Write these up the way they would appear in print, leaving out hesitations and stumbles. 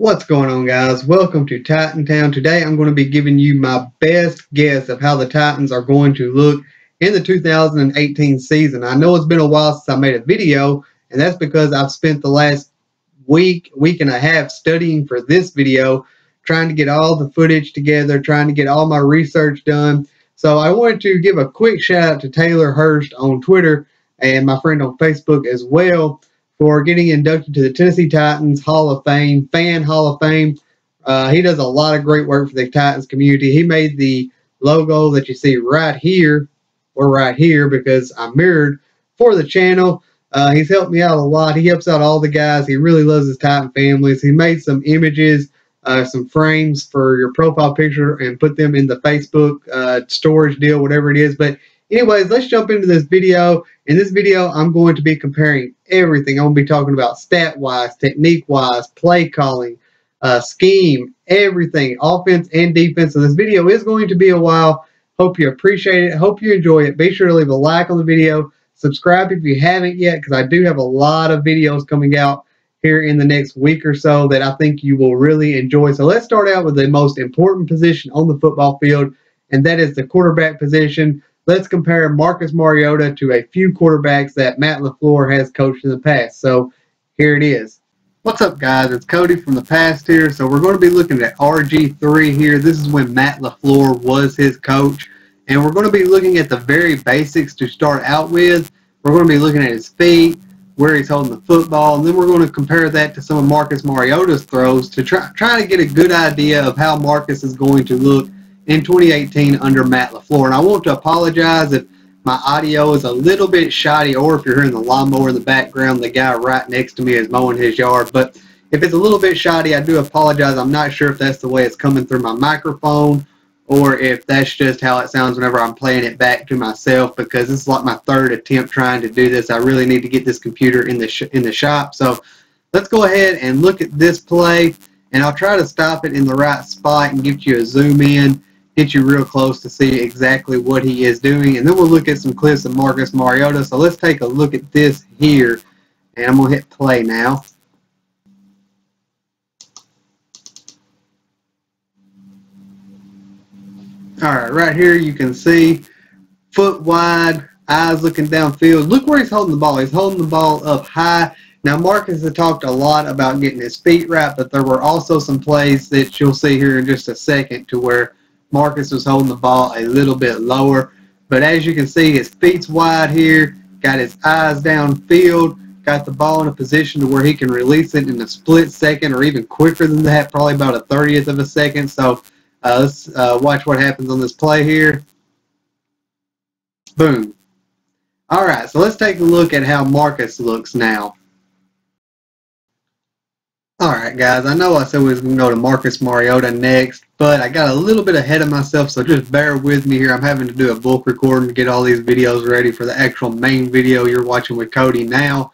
What's going on, guys? Welcome to Titan Town. Today I'm going to be giving you my best guess of how the Titans are going to look in the 2018 season. I know it's been a while since I made a video, and that's because I've spent the last week and a half studying for this video, trying to get all the footage together, trying to get all my research done. So I wanted to give a quick shout out to Taylor Hurst on Twitter and my friend on Facebook as well for getting inducted to the Tennessee Titans Hall of Fame, Fan Hall of Fame. He does a lot of great work for the Titans community. He made the logo that you see right here, or right here because I'm mirrored, for the channel. He's helped me out a lot. He helps out all the guys. He really loves his Titan families. He made some images, some frames for your profile picture and put them in the Facebook storage deal, whatever it is. But anyways, let's jump into this video. In this video, I'm going to be comparing everything. I'm going to be talking about stat-wise, technique-wise, play calling, scheme, everything, offense and defense. So this video is going to be a while. Hope you appreciate it. Hope you enjoy it. Be sure to leave a like on the video. Subscribe if you haven't yet, because I do have a lot of videos coming out here in the next week or so that I think you will really enjoy. So let's start out with the most important position on the football field, and that is the quarterback position. Let's compare Marcus Mariota to a few quarterbacks that Matt LaFleur has coached in the past. So here it is. What's up, guys? It's Cody from the past here. So we're going to be looking at RG3 here. This is when Matt LaFleur was his coach. And we're going to be looking at the very basics to start out with. We're going to be looking at his feet, where he's holding the football, and then we're going to compare that to some of Marcus Mariota's throws to try to get a good idea of how Marcus is going to look in 2018 under Matt LaFleur. And I want to apologize if my audio is a little bit shoddy, or if you're hearing the lawnmower in the background. The guy right next to me is mowing his yard. But if it's a little bit shoddy, I do apologize. I'm not sure if that's the way it's coming through my microphone, or if that's just how it sounds whenever I'm playing it back to myself, because this is like my third attempt trying to do this. I really need to get this computer in the shop. So let's go ahead and look at this play, and I'll try to stop it in the right spot and give you a zoom in, get you real close to see exactly what he is doing. And then we'll look at some clips of Marcus Mariota. So let's take a look at this here, and I'm going to hit play now. All right, right here you can see foot wide, eyes looking downfield. Look where he's holding the ball. He's holding the ball up high. Now, Marcus has talked a lot about getting his feet right, but there were also some plays that you'll see here in just a second to where Marcus was holding the ball a little bit lower. But as you can see, his feet's wide here, got his eyes downfield, got the ball in a position to where he can release it in a split second, or even quicker than that, probably about a 30th of a second. So let's watch what happens on this play here. Boom. All right, so let's take a look at how Marcus looks now. All right, guys, I know I said we was going to go to Marcus Mariota next, but I got a little bit ahead of myself, so just bear with me here. I'm having to do a bulk recording to get all these videos ready for the actual main video you're watching with Cody now.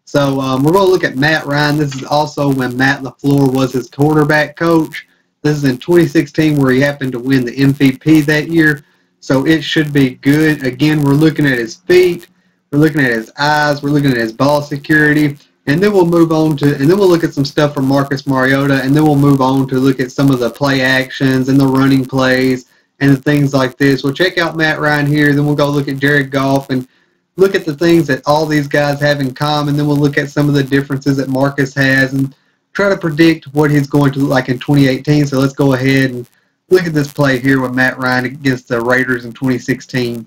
So we're going to look at Matt Ryan. This is also when Matt LaFleur was his quarterback coach. This is in 2016, where he happened to win the MVP that year, so it should be good. Again, we're looking at his feet, we're looking at his eyes, we're looking at his ball security, and then we'll move on to, and then we'll look at some stuff from Marcus Mariota, and then we'll move on to look at some of the play actions and the running plays and the things like this. We'll check out Matt Ryan here, then we'll go look at Jared Goff and look at the things that all these guys have in common. Then we'll look at some of the differences that Marcus has and try to predict what he's going to look like in 2018. So let's go ahead and look at this play here with Matt Ryan against the Raiders in 2016.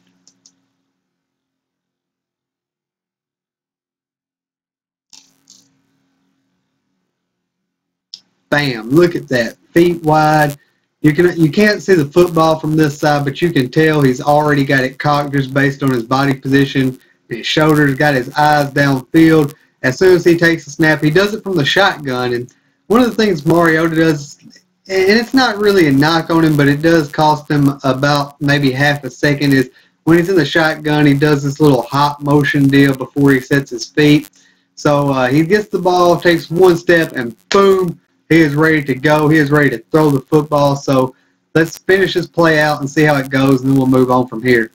Bam, look at that, feet wide. You can't see the football from this side, but you can tell he's already got it cocked just based on his body position, his shoulders, got his eyes downfield. As soon as he takes a snap, he does it from the shotgun. And one of the things Mariota does, and it's not really a knock on him, but it does cost him about maybe half a second, is when he's in the shotgun, he does this little hop motion deal before he sets his feet. So he gets the ball, takes one step, and boom, he is ready to go. He is ready to throw the football. So let's finish this play out and see how it goes, and then we'll move on from here.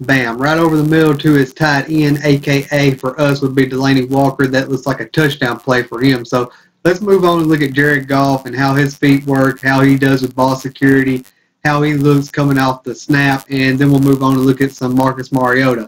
Bam, right over the middle to his tight end, aka for us would be Delaney Walker. That looks like a touchdown play for him. So let's move on and look at Jared Goff and how his feet work, how he does with ball security, how he looks coming off the snap, and then we'll move on and look at some Marcus Mariota.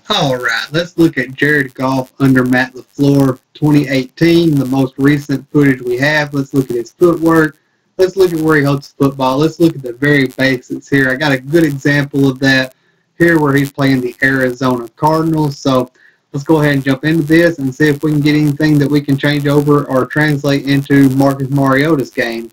All right, let's look at Jared Goff under Matt LaFleur 2018, the most recent footage we have. Let's look at his footwork. Let's look at where he holds the football. Let's look at the very basics here. I got a good example of that here where he's playing the Arizona Cardinals. So let's go ahead and jump into this and see if we can get anything that we can change over or translate into Marcus Mariota's game.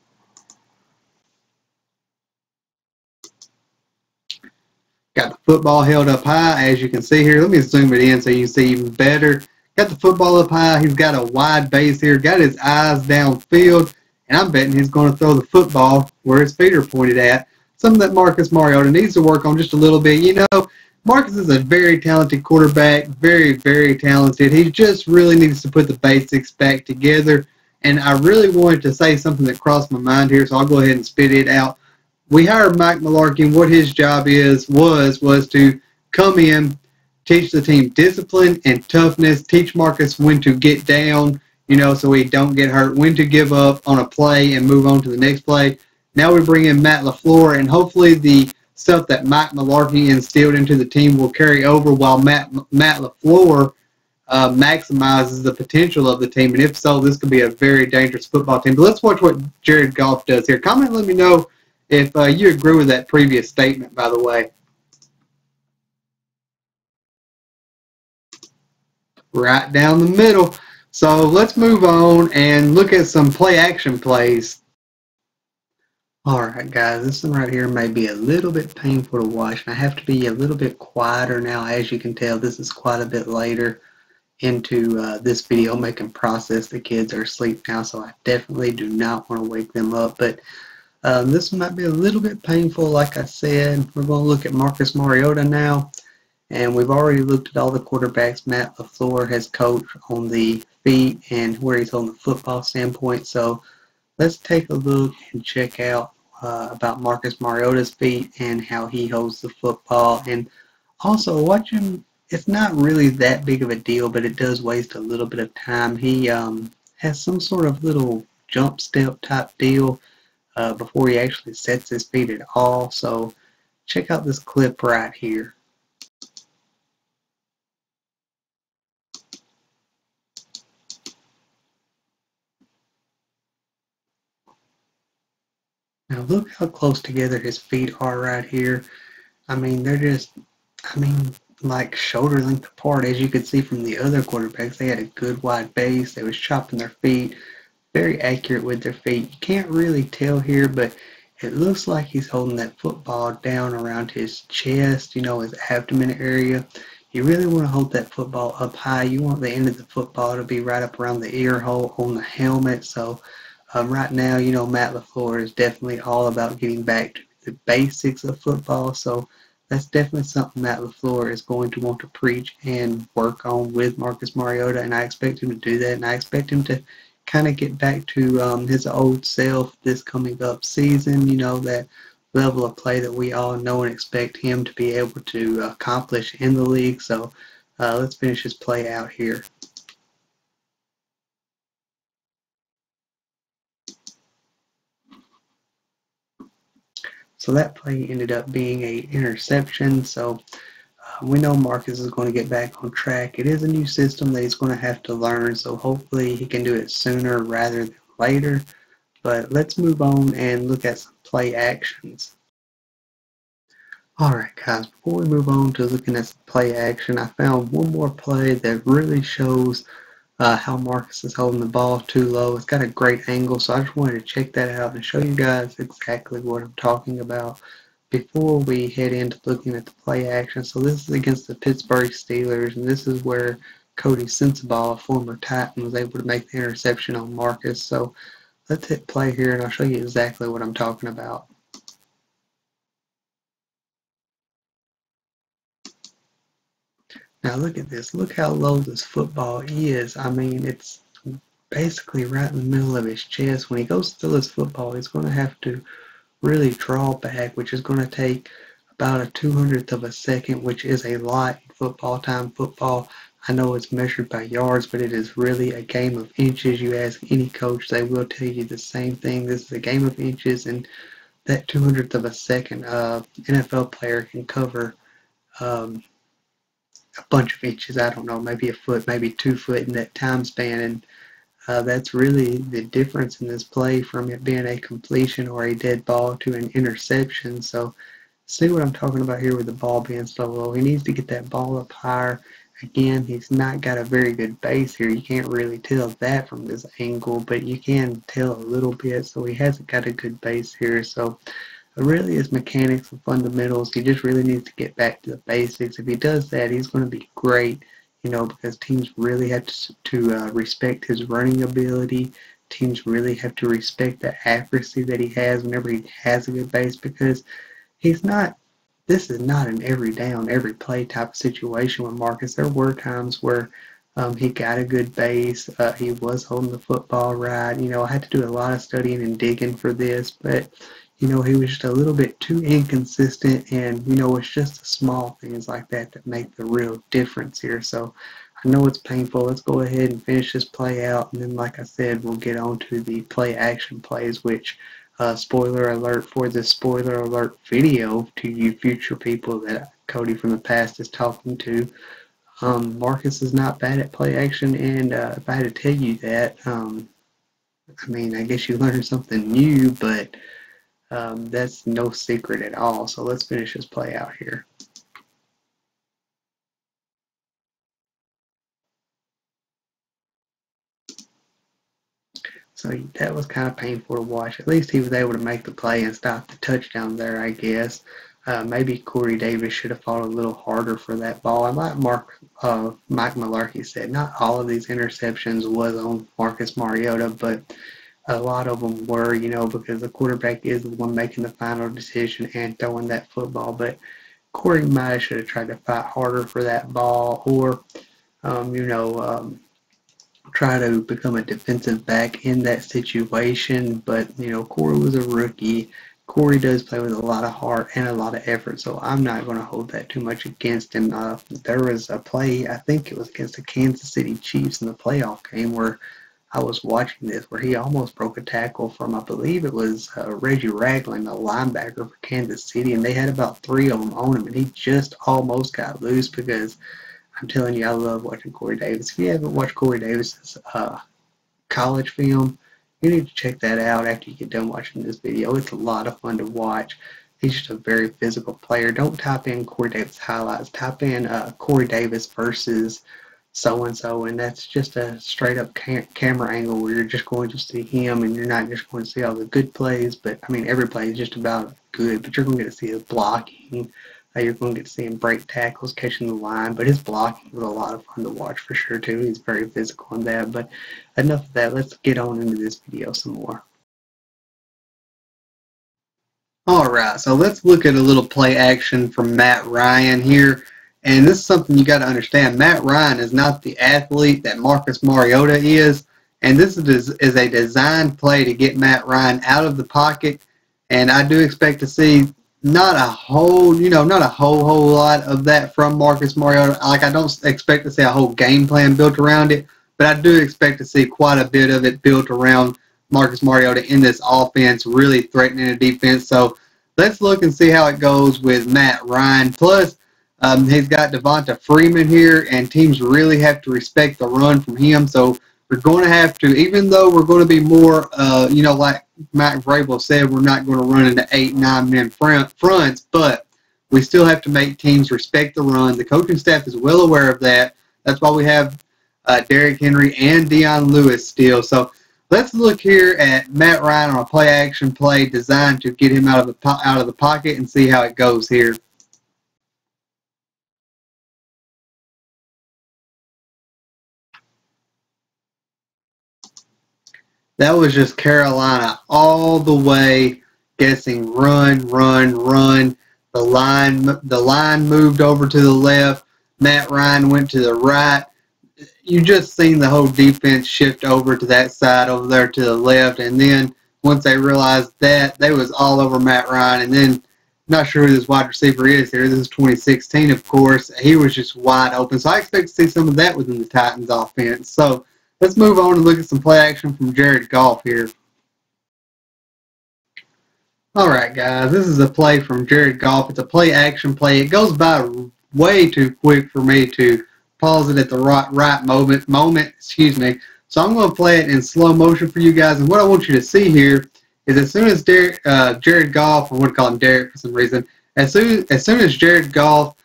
Got the football held up high, as you can see here. Let me zoom it in so you can see even better. Got the football up high. He's got a wide base here. Got his eyes downfield. And I'm betting he's going to throw the football where his feet are pointed at. Something that Marcus Mariota needs to work on just a little bit. You know, Marcus is a very talented quarterback. Very, very talented. He just really needs to put the basics back together. And I really wanted to say something that crossed my mind here, so I'll go ahead and spit it out. We hired Mike Mularkey, and what his job was to come in, teach the team discipline and toughness, teach Marcus when to get down, you know, so he don't get hurt, when to give up on a play and move on to the next play. Now we bring in Matt LaFleur, and hopefully the stuff that Mike Mularkey instilled into the team will carry over while Matt LaFleur maximizes the potential of the team. And if so, this could be a very dangerous football team. But let's watch what Jared Goff does here. Comment and let me know if you agree with that previous statement, by the way. Right down the middle. So let's move on and look at some play action plays. Alright guys, this one right here may be a little bit painful to watch, and I have to be a little bit quieter now. As you can tell, this is quite a bit later into this video making process. The kids are asleep now, so I definitely do not want to wake them up. But this might be a little bit painful. Like I said, we're going to look at Marcus Mariota now. And we've already looked at all the quarterbacks Matt LaFleur has coached on the feet and where he's on the football standpoint. So let's take a look and check out about Marcus Mariota's feet and how he holds the football. And also watch him. It's not really that big of a deal, but it does waste a little bit of time. He has some sort of little jump step type deal before he actually sets his feet at all. So check out this clip right here. Now look how close together his feet are right here. I mean, they're just, like shoulder length apart. As you could see from the other quarterbacks, they had a good wide base. They was chopping their feet. Very accurate with their feet. You can't really tell here, but it looks like he's holding that football down around his chest, you know, his abdomen area. You really want to hold that football up high. You want the end of the football to be right up around the ear hole on the helmet. So right now, you know, Matt LaFleur is definitely all about getting back to the basics of football. So that's definitely something Matt LaFleur is going to want to preach and work on with Marcus Mariota. And I expect him to do that. And I expect him to kind of get back to his old self this coming up season, you know, that level of play that we all know and expect him to be able to accomplish in the league. So let's finish his play out here. So that play ended up being an interception. So we know Marcus is going to get back on track. It is a new system that he's going to have to learn, so hopefully he can do it sooner rather than later. But let's move on and look at some play actions. Alright guys, before we move on to looking at some play action, I found one more play that really shows how Marcus is holding the ball too low. It's got a great angle, so I just wanted to check that out and show you guys exactly what I'm talking about before we head into looking at the play action. So this is against the Pittsburgh Steelers, and this is where Cody Sensabaugh, a former Titan, was able to make the interception on Marcus. So let's hit play here, and I'll show you exactly what I'm talking about. Now look at this. Look how low this football is. I mean, it's basically right in the middle of his chest. When he goes to throw his football, he's going to have to really draw back, which is going to take about a 200th of a second, which is a lot in football time. Football, I know it's measured by yards, but it is really a game of inches. You ask any coach, they will tell you the same thing. This is a game of inches, and that 200th of a second, NFL player can cover um, a bunch of inches. I don't know, maybe a foot, maybe 2 foot in that time span, and that's really the difference in this play from it being a completion or a dead ball to an interception. So see what I'm talking about here with the ball being so low. He needs to get that ball up higher. Again, he's not got a very good base here. You can't really tell that from this angle, but you can tell a little bit. So he hasn't got a good base here. So really his mechanics and fundamentals, he just really needs to get back to the basics. If he does that, he's going to be great, you know, because teams really have to respect his running ability. Teams really have to respect the accuracy that he has whenever he has a good base, because he's not, this is not an every down, every play type of situation with Marcus. There were times where he got a good base. He was holding the football right. You know, I had to do a lot of studying and digging for this, but, you know, he was just a little bit too inconsistent, and, you know, it's just the small things like that that make the real difference here. So I know it's painful. Let's go ahead and finish this play out, and then, like I said, we'll get on to the play action plays, which spoiler alert for this spoiler alert video to you future people that Cody from the past is talking to. Marcus is not bad at play action, and if I had to tell you that, I mean, I guess you learned something new, but that's no secret at all. So let's finish this play out here. So that was kind of painful to watch. At least he was able to make the play and stop the touchdown there, I guess. Maybe Corey Davis should have fought a little harder for that ball. And like Mike Mularkey said, not all of these interceptions was on Marcus Mariota, but a lot of them were, you know, because the quarterback is the one making the final decision and throwing that football. But Corey might should have tried to fight harder for that ball, or, you know, try to become a defensive back in that situation. But, you know, Corey was a rookie. Corey does play with a lot of heart and a lot of effort, so I'm not going to hold that too much against him. There was a play, I think it was against the Kansas City Chiefs in the playoff game, where I was watching this, where he almost broke a tackle from, I believe it was Reggie Ragland, the linebacker for Kansas City, and they had about 3 of them on him, and he just almost got loose. Because I'm telling you, I love watching Corey Davis. If you haven't watched Corey Davis's college film, you need to check that out after you get done watching this video. It's a lot of fun to watch. He's just a very physical player. Don't type in Corey Davis highlights. Type in Corey Davis versus so-and-so, and that's just a straight-up camera angle where you're just going to see him, and you're not just going to see all the good plays. But, I mean, every play is just about good, but you're going to get to see his blocking. You're going to get to see him break tackles, catching the line, but his blocking was a lot of fun to watch for sure, too. He's very physical in that. But enough of that. Let's get on into this video some more. Alright, so let's look at a little play action from Matt Ryan here. And this is something you got to understand. Matt Ryan is not the athlete that Marcus Mariota is. And this is a designed play to get Matt Ryan out of the pocket. And I do expect to see not a whole lot of that from Marcus Mariota. Like, I don't expect to see a whole game plan built around it, but I do expect to see quite a bit of it built around Marcus Mariota in this offense, really threatening the defense. So let's look and see how it goes with Matt Ryan. Plus, he's got Devonta Freeman here, and teams really have to respect the run from him. So we're going to have to, even though we're going to be more, like Mike Vrabel said, we're not going to run into 8-9 men fronts, but we still have to make teams respect the run. The coaching staff is well aware of that. That's why we have Derrick Henry and Dion Lewis still. So let's look here at Matt Ryan on a play-action play designed to get him out of the pocket and see how it goes here. That was just Carolina all the way, guessing run, run, run. The line moved over to the left. Matt Ryan went to the right. You just seen the whole defense shift over to that side over there to the left. And then once they realized that, they was all over Matt Ryan. And then Not sure who this wide receiver is here. This is 2016, of course. He was just wide open. So I expect to see some of that within the Titans offense. So let's move on and look at some play action from Jared Goff here. All right, guys, this is a play from Jared Goff. It's a play action play. It goes by way too quick for me to pause it at the right moment. Excuse me. So I'm going to play it in slow motion for you guys. And what I want you to see here is as soon as Jared Goff, I'm going to call him Derek for some reason, as soon as Jared Goff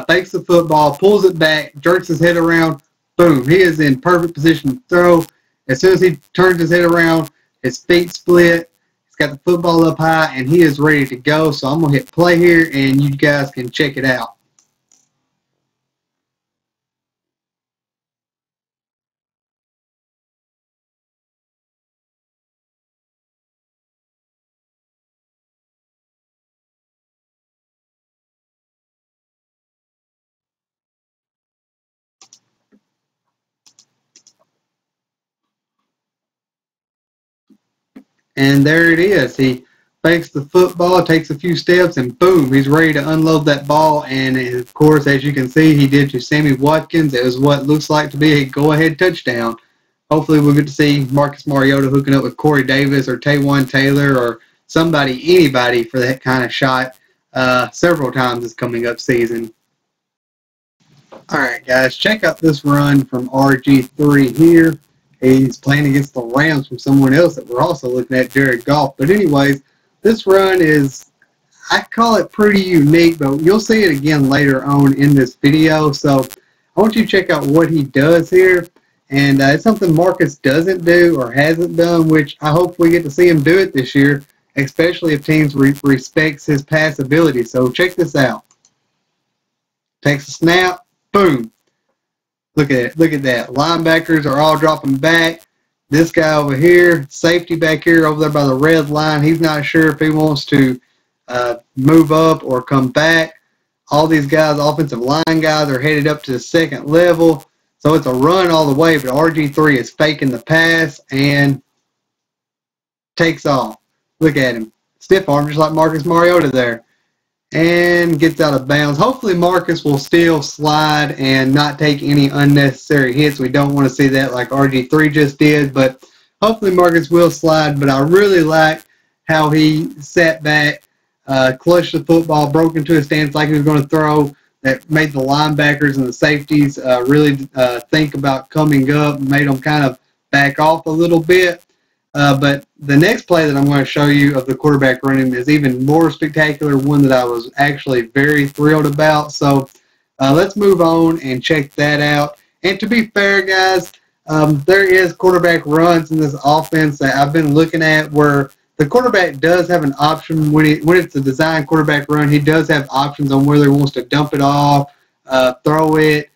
fakes the football, pulls it back, jerks his head around, boom, he is in perfect position to throw. As soon as he turns his head around, his feet split. He's got the football up high, and he is ready to go. So I'm going to hit play here, and you guys can check it out. And there it is. He fakes the football, takes a few steps, and boom, he's ready to unload that ball. And of course, as you can see, he did to Sammy Watkins. It was what looks like to be a go-ahead touchdown. Hopefully, we'll get to see Marcus Mariota hooking up with Corey Davis or Taywan Taylor or anybody for that kind of shot several times this coming up season. All right, guys, check out this run from RG3 here. He's playing against the Rams from someone else that we're also looking at, Jared Goff. But anyways, this run is, I call it pretty unique, but you'll see it again later on in this video. So I want you to check out what he does here. And it's something Marcus doesn't do or hasn't done, which I hope we get to see him do it this year, especially if teams respects his pass ability. So check this out. Takes a snap, boom. Look at it. Look at that. Linebackers are all dropping back. This guy over here, safety back here over there by the red line, he's not sure if he wants to move up or come back. All these guys, offensive line guys, are headed up to the second level. So it's a run all the way, but RG3 is faking the pass and takes off. Look at him. Stiff arm, just like Marcus Mariota there. And gets out of bounds. Hopefully Marcus will still slide and not take any unnecessary hits. We don't want to see that like RG3 just did, but hopefully Marcus will slide. But I really like how he sat back, clutched the football, broke into a stance like he was going to throw. That made the linebackers and the safeties really think about coming up, made them kind of back off a little bit. But the next play that I'm going to show you of the quarterback running is even more spectacular, one that I was actually very thrilled about. So let's move on and check that out. And to be fair, guys, there is quarterback runs in this offense that I've been looking at where the quarterback does have an option when it's a design quarterback run. He does have options on whether he wants to dump it off, throw it,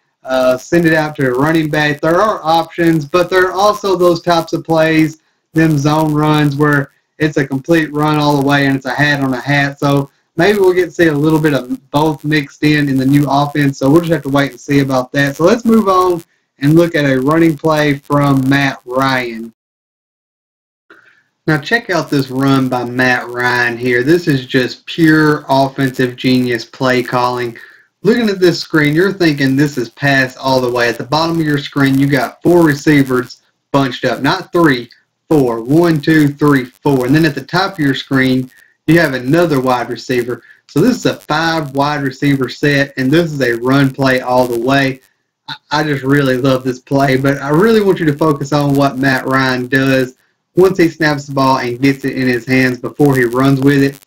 send it out to a running back. There are options, but there are also those types of plays, them zone runs where it's a complete run all the way and it's a hat on a hat. So maybe we'll get to see a little bit of both mixed in the new offense. So we'll just have to wait and see about that. So let's move on and look at a running play from Matt Ryan. Now check out this run by Matt Ryan here. This is just pure offensive genius play calling. Looking at this screen, you're thinking this is pass all the way. At the bottom of your screen, you got 4 receivers bunched up, not 3. 4. 1, 2, 3, 4. And then at the top of your screen, you have another wide receiver. So this is a 5 wide receiver set, and this is a run play all the way. I just really love this play, but I really want you to focus on what Matt Ryan does once he snaps the ball and gets it in his hands before he runs with it.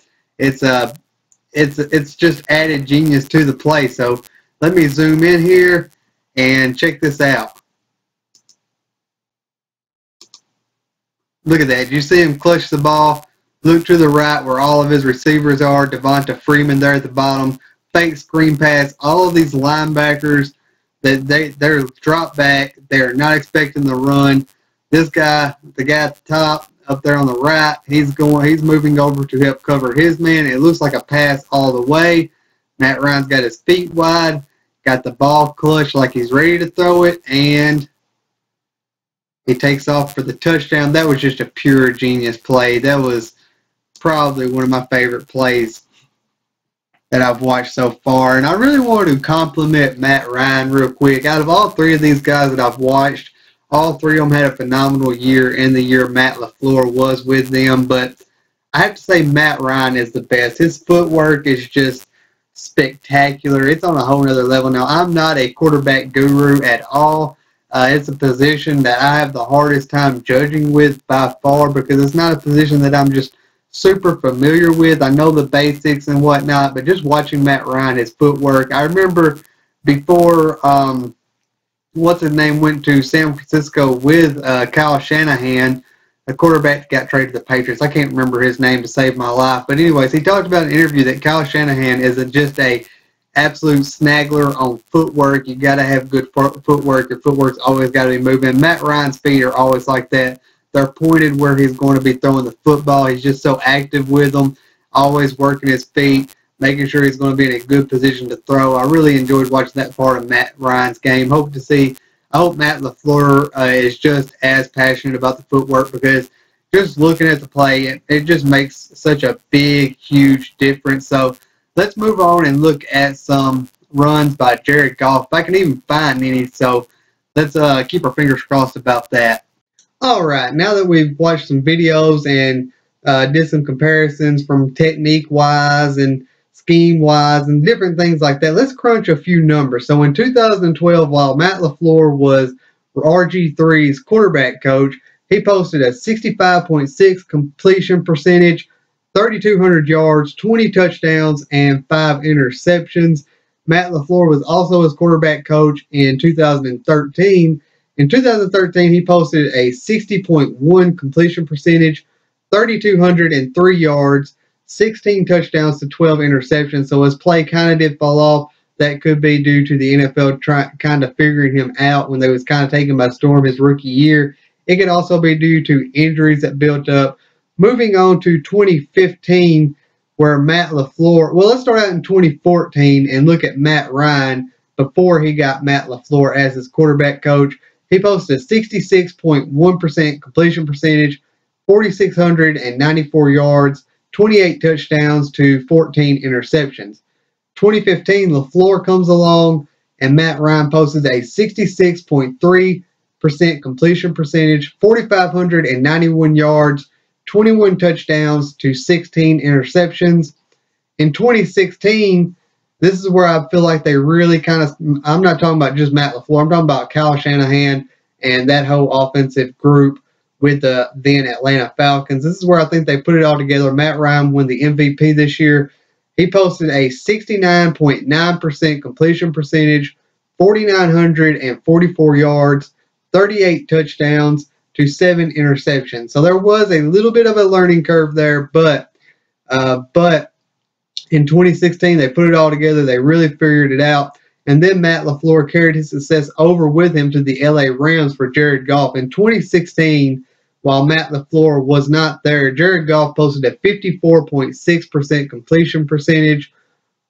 It's just added genius to the play. So let me zoom in here and check this out. Look at that. You see him clutch the ball, look to the right where all of his receivers are. Devonta Freeman there at the bottom. Fake screen pass. All of these linebackers, they're drop back. They're not expecting the run. This guy, the guy at the top, up there on the right, he's moving over to help cover his man. It looks like a pass all the way. Matt Ryan's got his feet wide, got the ball clutched like he's ready to throw it, and he takes off for the touchdown. That was just a pure genius play. That was probably one of my favorite plays that I've watched so far. And I really wanted to compliment Matt Ryan real quick. Out of all three of these guys that I've watched, all three of them had a phenomenal year in the year Matt LaFleur was with them. But I have to say Matt Ryan is the best. His footwork is just spectacular. It's on a whole nother level. Now, I'm not a quarterback guru at all. It's a position that I have the hardest time judging with by far because it's not a position that I'm just super familiar with. I know the basics and whatnot, but just watching Matt Ryan, his footwork. I remember before what's his name went to San Francisco with Kyle Shanahan, the quarterback got traded to the Patriots. I can't remember his name to save my life. But anyways, he talked about an interview that Kyle Shanahan is just a absolute snaggler on footwork. You got to have good footwork. Your footwork's always got to be moving. Matt Ryan's feet are always like that. They're pointed where he's going to be throwing the football. He's just so active with them, always working his feet, making sure he's going to be in a good position to throw. I really enjoyed watching that part of Matt Ryan's game. I hope Matt LaFleur is just as passionate about the footwork because just looking at the play, it just makes such a big, huge difference. So let's move on and look at some runs by Jared Goff. If I can even find any, so let's keep our fingers crossed about that. All right, now that we've watched some videos and did some comparisons from technique-wise and scheme-wise and different things like that, let's crunch a few numbers. So in 2012, while Matt LaFleur was RG3's quarterback coach, he posted a 65.6 completion percentage, 3,200 yards, 20 touchdowns, and 5 interceptions. Matt LaFleur was also his quarterback coach in 2013. In 2013, he posted a 60.1 completion percentage, 3,203 yards, 16 touchdowns to 12 interceptions. So his play kind of did fall off. That could be due to the NFL kind of figuring him out when they was kind of taken by storm his rookie year. It could also be due to injuries that built up. Moving on to 2015, where Matt LaFleur, well, let's start out in 2014 and look at Matt Ryan before he got Matt LaFleur as his quarterback coach. He posted a 66.1% completion percentage, 4,694 yards, 28 touchdowns to 14 interceptions. 2015, LaFleur comes along, and Matt Ryan posted a 66.3% completion percentage, 4,591 yards, 21 touchdowns to 16 interceptions. In 2016, this is where I feel like they really kind of, I'm not talking about just Matt LaFleur, I'm talking about Kyle Shanahan and that whole offensive group with the then Atlanta Falcons. This is where I think they put it all together. Matt Ryan won the MVP this year. He posted a 69.9% completion percentage, 4,944 yards, 38 touchdowns to 7 interceptions. So there was a little bit of a learning curve there, but in 2016, they put it all together. They really figured it out. And then Matt LaFleur carried his success over with him to the LA Rams for Jared Goff. In 2016, while Matt LaFleur was not there, Jared Goff posted a 54.6% completion percentage,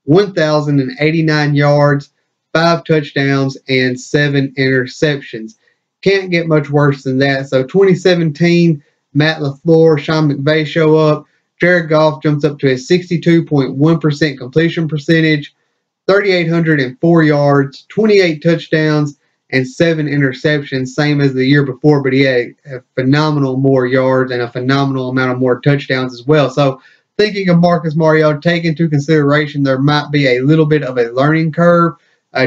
1,089 yards, 5 touchdowns, and 7 interceptions. Can't get much worse than that. So 2017, Matt LaFleur, Sean McVay show up. Jared Goff jumps up to a 62.1% completion percentage, 3,804 yards, 28 touchdowns, and 7 interceptions, same as the year before, but he had a phenomenal more yards and a phenomenal amount of more touchdowns as well. So thinking of Marcus Mariota, take into consideration there might be a little bit of a learning curve.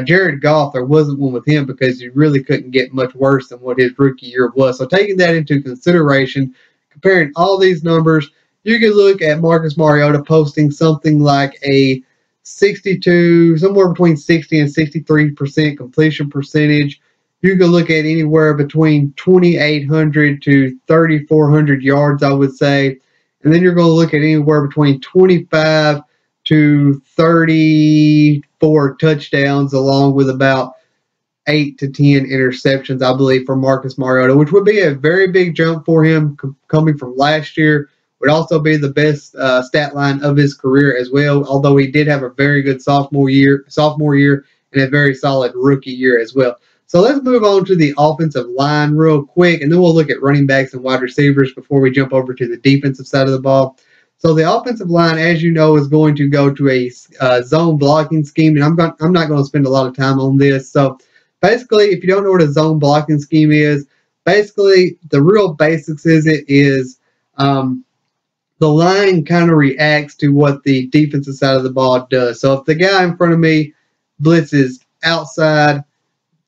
Jared Goff, there wasn't one with him because you really couldn't get much worse than what his rookie year was. So taking that into consideration, comparing all these numbers, you can look at Marcus Mariota posting something like a 62, somewhere between 60 and 63% completion percentage. You can look at anywhere between 2,800 to 3,400 yards, I would say. And then you're going to look at anywhere between 25 to 34 touchdowns, along with about 8 to 10 interceptions, I believe, for Marcus Mariota, which would be a very big jump for him coming from last year. Would also be the best stat line of his career as well, although he did have a very good sophomore year and a very solid rookie year as well. So let's move on to the offensive line real quick, and then we'll look at running backs and wide receivers before we jump over to the defensive side of the ball. So the offensive line, as you know, is going to go to a zone blocking scheme, and I'm not going to spend a lot of time on this. So basically, if you don't know what a zone blocking scheme is, basically the real basics is the line kind of reacts to what the defensive side of the ball does. So if the guy in front of me blitzes outside,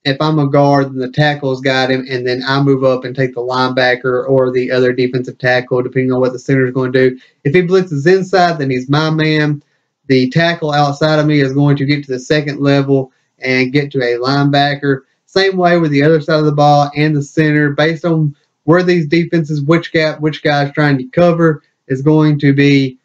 if I'm a guard, then the tackle's got him, and then I move up and take the linebacker or the other defensive tackle, depending on what the center is going to do. If he blitzes inside, then he's my man. The tackle outside of me is going to get to the second level and get to a linebacker. Same way with the other side of the ball and the center, based on where these defenses, which gap, which guy is trying to cover, is going to be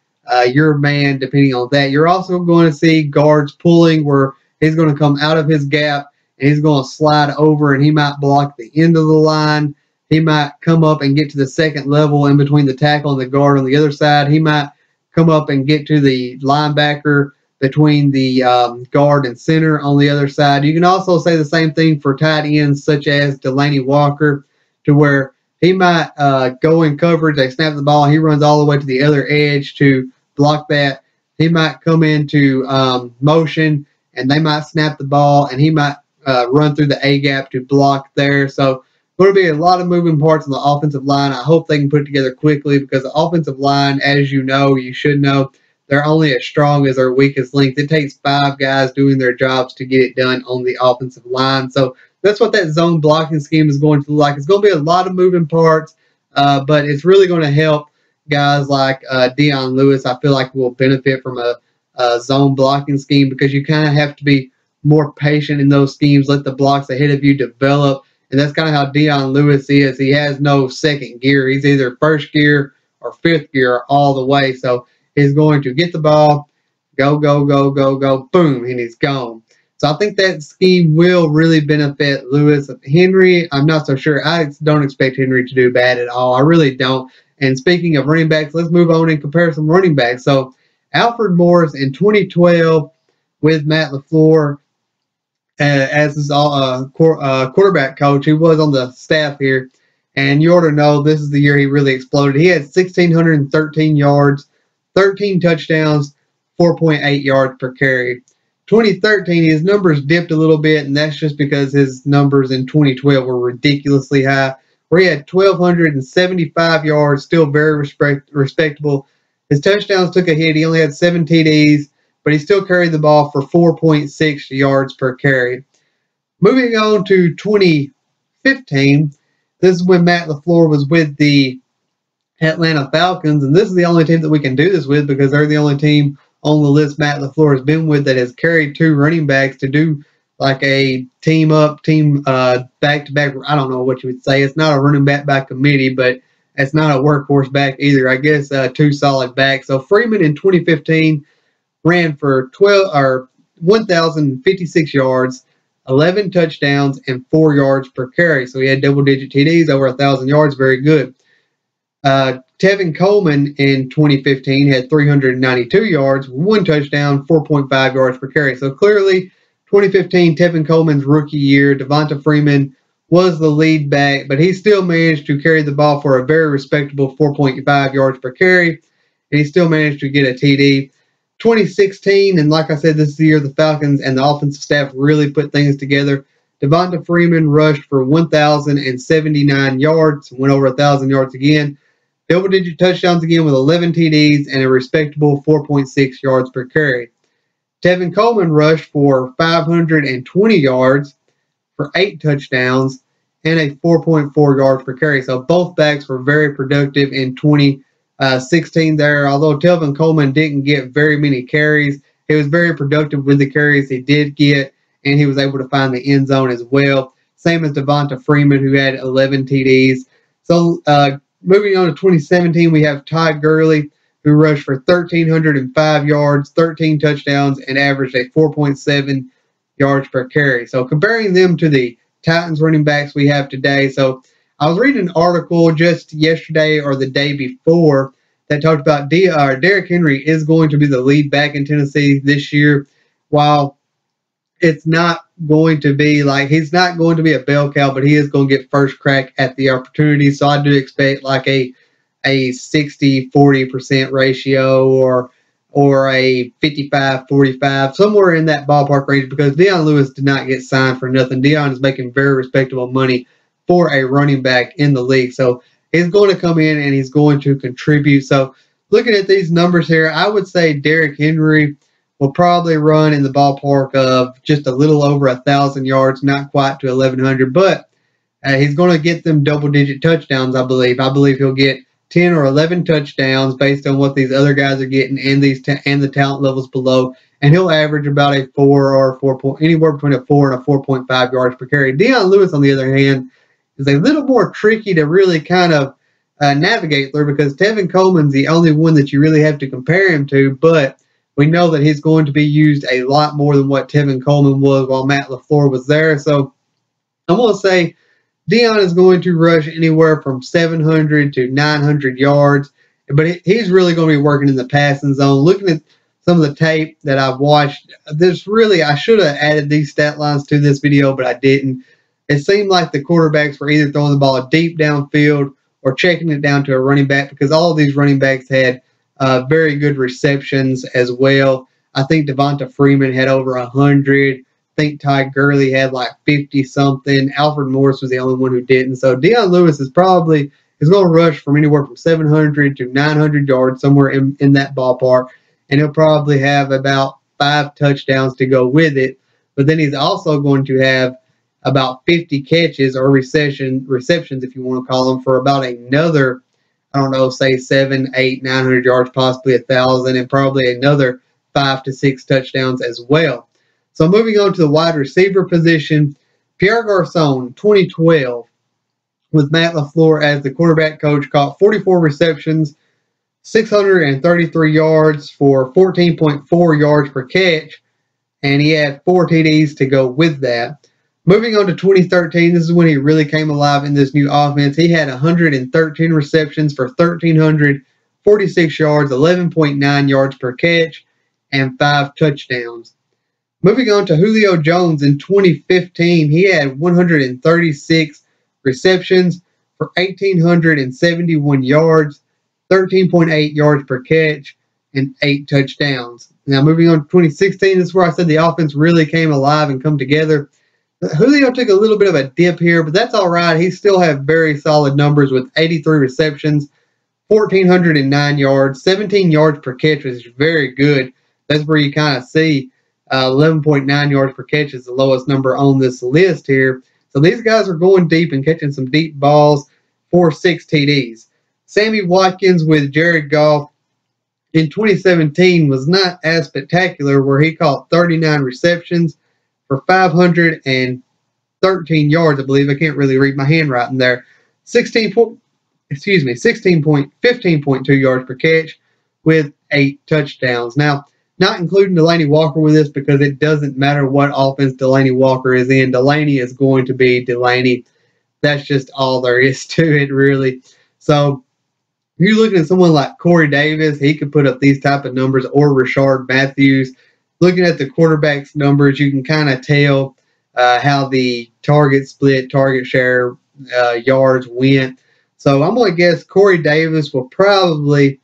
your man, depending on that. You're also going to see guards pulling where he's going to come out of his gap and he's going to slide over, and he might block the end of the line. He might come up and get to the second level in between the tackle and the guard on the other side. He might come up and get to the linebacker between the guard and center on the other side. You can also say the same thing for tight ends such as Delaney Walker, to where he might go in coverage, they snap the ball, he runs all the way to the other edge to block that. He might come into motion, and they might snap the ball, and he might run through the A gap to block there. So going to be a lot of moving parts on the offensive line. I hope they can put it together quickly, because the offensive line, as you know, you should know, they're only as strong as their weakest link. It takes 5 guys doing their jobs to get it done on the offensive line. So that's what that zone blocking scheme is going to look like. It's going to be a lot of moving parts, but it's really going to help guys like Dion Lewis. I feel like will benefit from a zone blocking scheme, because you kind of have to be more patient in those schemes, let the blocks ahead of you develop. And that's kind of how Dion Lewis is. He has no second gear. He's either first gear or fifth gear all the way. So he's going to get the ball, go, go, go, go, go, boom, and he's gone. So I think that scheme will really benefit Lewis. Henry, I'm not so sure. I don't expect Henry to do bad at all. I really don't. And speaking of running backs, let's move on and compare some running backs. So Alfred Morris in 2012 with Matt LaFleur as his quarterback coach. He was on the staff here. And you ought to know this is the year he really exploded. He had 1,613 yards, 13 touchdowns, 4.8 yards per carry. 2013, his numbers dipped a little bit, and that's just because his numbers in 2012 were ridiculously high, where he had 1,275 yards, still very respectable. His touchdowns took a hit. He only had 7 TDs, but he still carried the ball for 4.6 yards per carry. Moving on to 2015, this is when Matt LaFleur was with the Atlanta Falcons, and this is the only team that we can do this with, because they're the only team on the list Matt LaFleur has been with that has carried 2 running backs to do like a team up, back-to-back. I don't know what you would say. It's not a running back by committee, but it's not a workhorse back either. I guess 2 solid backs. So Freeman in 2015 ran for 1,056 yards, 11 touchdowns, and 4 yards per carry. So he had double-digit TDs, over 1,000 yards. Very good. Tevin Coleman in 2015 had 392 yards, 1 touchdown, 4.5 yards per carry. So clearly, 2015, Tevin Coleman's rookie year, Devonta Freeman was the lead back, but he still managed to carry the ball for a very respectable 4.5 yards per carry, and he still managed to get a TD. 2016, and like I said, this is the year the Falcons and the offensive staff really put things together. Devonta Freeman rushed for 1,079 yards, went over 1,000 yards again. Double-digit touchdowns again with 11 TDs and a respectable 4.6 yards per carry. Tevin Coleman rushed for 520 yards for 8 touchdowns and a 4.4 yards per carry. So both backs were very productive in 2016 there. Although Tevin Coleman didn't get very many carries, he was very productive with the carries he did get, and he was able to find the end zone as well. Same as Devonta Freeman, who had 11 TDs. So, moving on to 2017, we have Todd Gurley, who rushed for 1,305 yards, 13 touchdowns, and averaged a 4.7 yards per carry. So comparing them to the Titans running backs we have today. So I was reading an article just yesterday or the day before that talked about Derrick Henry is going to be the lead back in Tennessee this year, while it's not going to be like, he's not going to be a bell cow, but he is going to get first crack at the opportunity. So I do expect like a a 60-40% ratio or a 55-45, somewhere in that ballpark range, because Dion Lewis did not get signed for nothing. Dion is making very respectable money for a running back in the league. So he's going to come in and he's going to contribute. So looking at these numbers here, I would say Derrick Henry will probably run in the ballpark of just a little over 1,000 yards, not quite to 1,100, but he's going to get them double-digit touchdowns, I believe. I believe he'll get 10 or 11 touchdowns based on what these other guys are getting and and the talent levels below, and he'll average about a 4 or 4 anywhere between a 4 and a 4.5 yards per carry. Dion Lewis, on the other hand, is a little more tricky to really kind of navigate through, because Tevin Coleman's the only one that you really have to compare him to, but we know that he's going to be used a lot more than what Tevin Coleman was while Matt LaFleur was there. So I'm going to say Dion is going to rush anywhere from 700 to 900 yards, but he's really going to be working in the passing zone. Looking at some of the tape that I've watched, I should have added these stat lines to this video, but I didn't. It seemed like the quarterbacks were either throwing the ball deep downfield or checking it down to a running back, because all of these running backs had very good receptions as well. I think Devonta Freeman had over 100. I think Ty Gurley had like 50-something. Alfred Morris was the only one who didn't. So Dion Lewis is going to rush from anywhere from 700 to 900 yards, somewhere in that ballpark, and he'll probably have about 5 touchdowns to go with it. But then he's also going to have about 50 catches or receptions, if you want to call them, for about another, I don't know, say 700, 800, 900 yards, possibly 1,000, and probably another 5 to 6 touchdowns as well. So moving on to the wide receiver position, Pierre Garçon, 2012, with Matt LaFleur as the quarterback coach, caught 44 receptions, 633 yards for 14.4 yards per catch, and he had 4 TDs to go with that. Moving on to 2013, this is when he really came alive in this new offense. He had 113 receptions for 1,346 yards, 11.9 yards per catch, and 5 touchdowns. Moving on to Julio Jones in 2015, he had 136 receptions for 1,871 yards, 13.8 yards per catch, and 8 touchdowns. Now moving on to 2016, this is where I said the offense really came alive and come together. Julio took a little bit of a dip here, but that's all right. He still had very solid numbers with 83 receptions, 1,409 yards, 17 yards per catch, which is very good. That's where you kind of see 11.9 yards per catch is the lowest number on this list here. So these guys are going deep and catching some deep balls for 6 TDs. Sammy Watkins with Jared Goff in 2017 was not as spectacular, where he caught 39 receptions for 513 yards, I believe. I can't really read my handwriting there. 15.2 yards per catch with 8 touchdowns. Now, not including Delanie Walker with this, because it doesn't matter what offense Delanie Walker is in. Delanie is going to be Delanie. That's just all there is to it, really. So if you're looking at someone like Corey Davis, he could put up these type of numbers, or Rashard Matthews. Looking at the quarterback's numbers, you can kind of tell how the target split, target share, yards went. So I'm going to guess Corey Davis will probably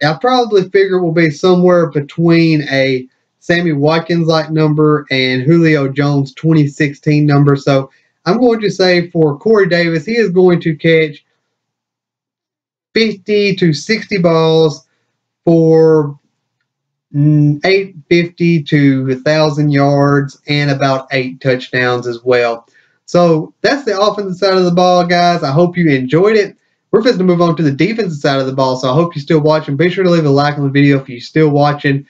figure will be somewhere between a Sammy Watkins-like number and Julio Jones' 2016 number. So I'm going to say for Corey Davis, he is going to catch 50 to 60 balls for 850 to 1,000 yards and about 8 touchdowns as well. So that's the offensive side of the ball, guys. I hope you enjoyed it. We're fixing to move on to the defensive side of the ball, so I hope you're still watching. Be sure to leave a like on the video if you're still watching.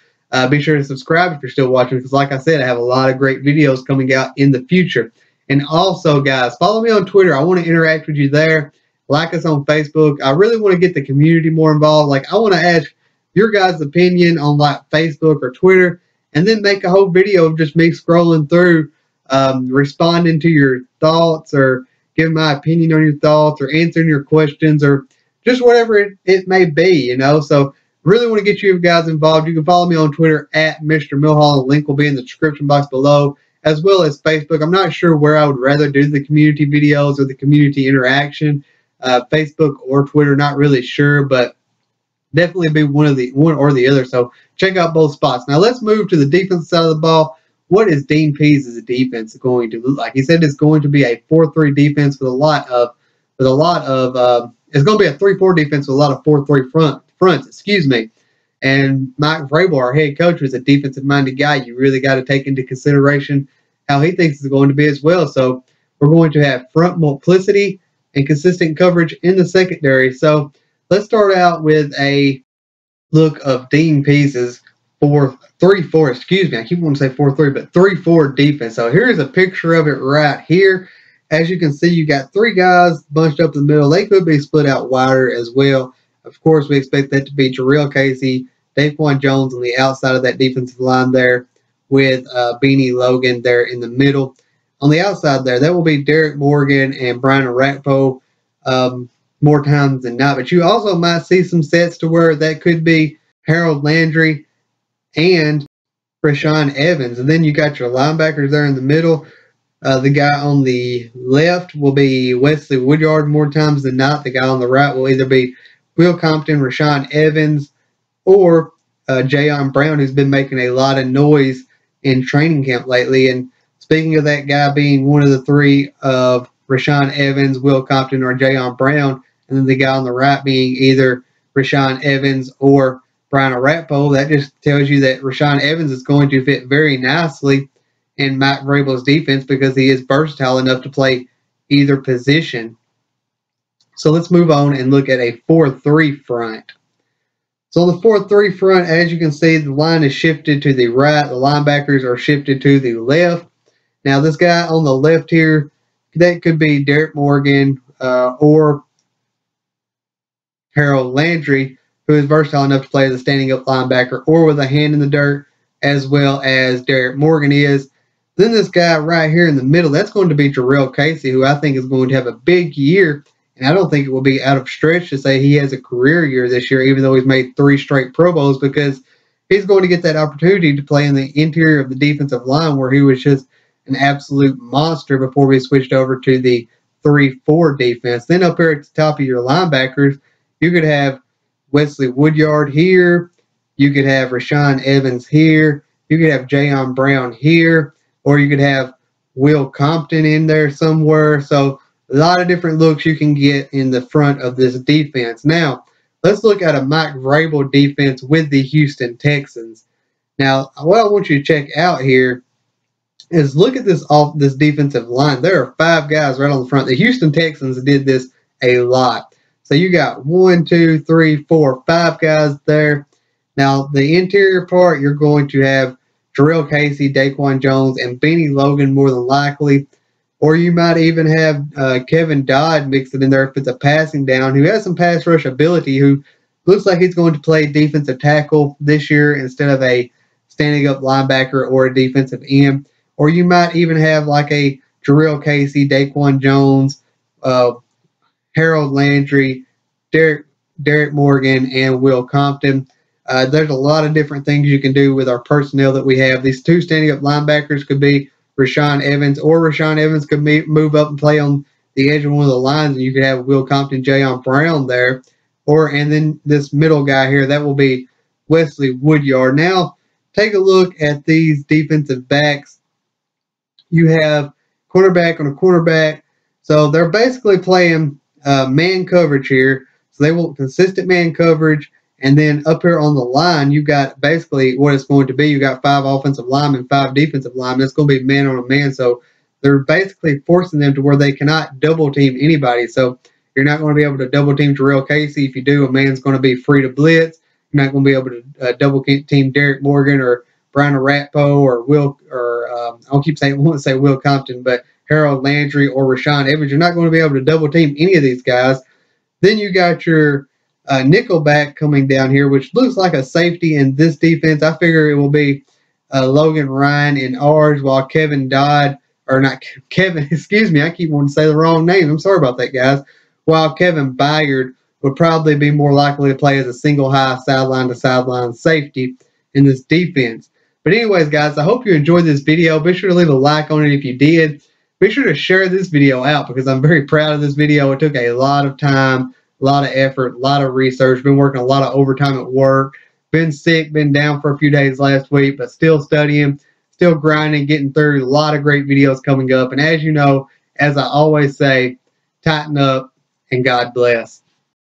Be sure to subscribe if you're still watching, because like I said, I have a lot of great videos coming out in the future. And also, guys, follow me on Twitter. I want to interact with you there. Like us on Facebook. I really want to get the community more involved. Like, I want to ask your guys' opinion on like Facebook or Twitter, and then make a whole video of just me scrolling through, responding to your thoughts, or giving my opinion on your thoughts, or answering your questions, or just whatever it may be, you know. So really want to get you guys involved. You can follow me on Twitter at Mr. Millhall. The link will be in the description box below, as well as Facebook. I'm not sure where I would rather do the community videos or the community interaction. Facebook or Twitter. Not really sure, but definitely be one or the other. So check out both spots. Now let's move to the defense side of the ball. What is Dean Pees' defense going to look like? He said it's going to be a 4-3 defense with a lot of it's going to be a 3-4 defense with a lot of 4-3 fronts. Excuse me. And Mike Vrabel, our head coach, was a defensive-minded guy. You really got to take into consideration how he thinks it's going to be as well. So we're going to have front multiplicity and consistent coverage in the secondary. So let's start out with a look of Dean Pees' 4-3-4. Excuse me, I keep wanting to say 4-3, but 3-4 defense. So here's a picture of it right here. As you can see, you got 3 guys bunched up in the middle. They could be split out wider as well. Of course, we expect that to be Jarrell Casey, Daquan Jones on the outside of that defensive line there, with Beanie Logan there in the middle. On the outside there, that will be Derek Morgan and Brian Arakpo more times than not. But you also might see some sets to where that could be Harold Landry and Rashaan Evans. And then you got your linebackers there in the middle. The guy on the left will be Wesley Woodyard more times than not. The guy on the right will either be Will Compton, Rashaan Evans, or Jayon Brown, who's been making a lot of noise in training camp lately. And speaking of that guy being one of the 3 of Rashaan Evans, Will Compton, or Jayon Brown, and then the guy on the right being either Rashaan Evans or Brian Arakpo, that just tells you that Rashaan Evans is going to fit very nicely in Mike Vrabel's defense because he is versatile enough to play either position. So let's move on and look at a 4-3 front. So on the 4-3 front, as you can see, the line is shifted to the right. The linebackers are shifted to the left. Now, this guy on the left here, that could be Derek Morgan or Harold Landry, who is versatile enough to play as a standing-up linebacker or with a hand in the dirt, as well as Derek Morgan is. Then this guy right here in the middle, that's going to be Jarrell Casey, who I think is going to have a big year. And I don't think it will be out of stretch to say he has a career year this year, even though he's made 3 straight Pro Bowls, because he's going to get that opportunity to play in the interior of the defensive line where he was just an absolute monster before we switched over to the 3-4 defense. Then up here at the top of your linebackers, you could have Wesley Woodyard here. You could have Rashaan Evans here. You could have Jayon Brown here. Or you could have Will Compton in there somewhere. So a lot of different looks you can get in the front of this defense. Now, let's look at a Mike Vrabel defense with the Houston Texans. Now, what I want you to check out here is look at this defensive line. There are 5 guys right on the front. The Houston Texans did this a lot. So you got 1, 2, 3, 4, 5 guys there. Now, the interior part, you're going to have Jarrell Casey, Daquan Jones, and Beanie Logan more than likely. Or you might even have Kevin Dodd mixed in there if it's a passing down, who has some pass rush ability, who looks like he's going to play defensive tackle this year instead of a standing up linebacker or a defensive end. Or you might even have like a Jarrell Casey, Daquan Jones, Harold Landry, Derek Morgan, and Will Compton. There's a lot of different things you can do with our personnel that we have. These 2 standing up linebackers could be Rashaan Evans, or Rashaan Evans could move up and play on the edge of one of the lines, and you could have Will Compton, Jayon Brown there. And then this middle guy here, that will be Wesley Woodyard. Now, take a look at these defensive backs. You have cornerback on a cornerback. So they're basically playing man coverage here. So they want consistent man coverage. And then up here on the line, you got basically what it's going to be. You got 5 offensive linemen, 5 defensive linemen. It's going to be man on a man. So they're basically forcing them to where they cannot double team anybody. So you're not going to be able to double team Jarrell Casey. If you do, a man's going to be free to blitz. You're not going to be able to double team Derek Morgan or Brian Arakpo or I'll keep saying, I won't say Will Compton, but Harold Landry or Rashaan Evans. You're not going to be able to double team any of these guys. Then you got your nickelback coming down here, which looks like a safety in this defense. I figure it will be Logan Ryan in ours, while Kevin Dodd, or not Kevin, excuse me, I keep wanting to say the wrong name. I'm sorry about that, guys. While Kevin Byard would probably be more likely to play as a single high sideline to sideline safety in this defense. But anyways, guys, I hope you enjoyed this video. Be sure to leave a like on it if you did. Be sure to share this video out because I'm very proud of this video. It took a lot of time, a lot of effort, a lot of research. Been working a lot of overtime at work. Been sick, been down for a few days last week, but still studying, still grinding, getting through. A lot of great videos coming up. And as you know, as I always say, tighten up and God bless.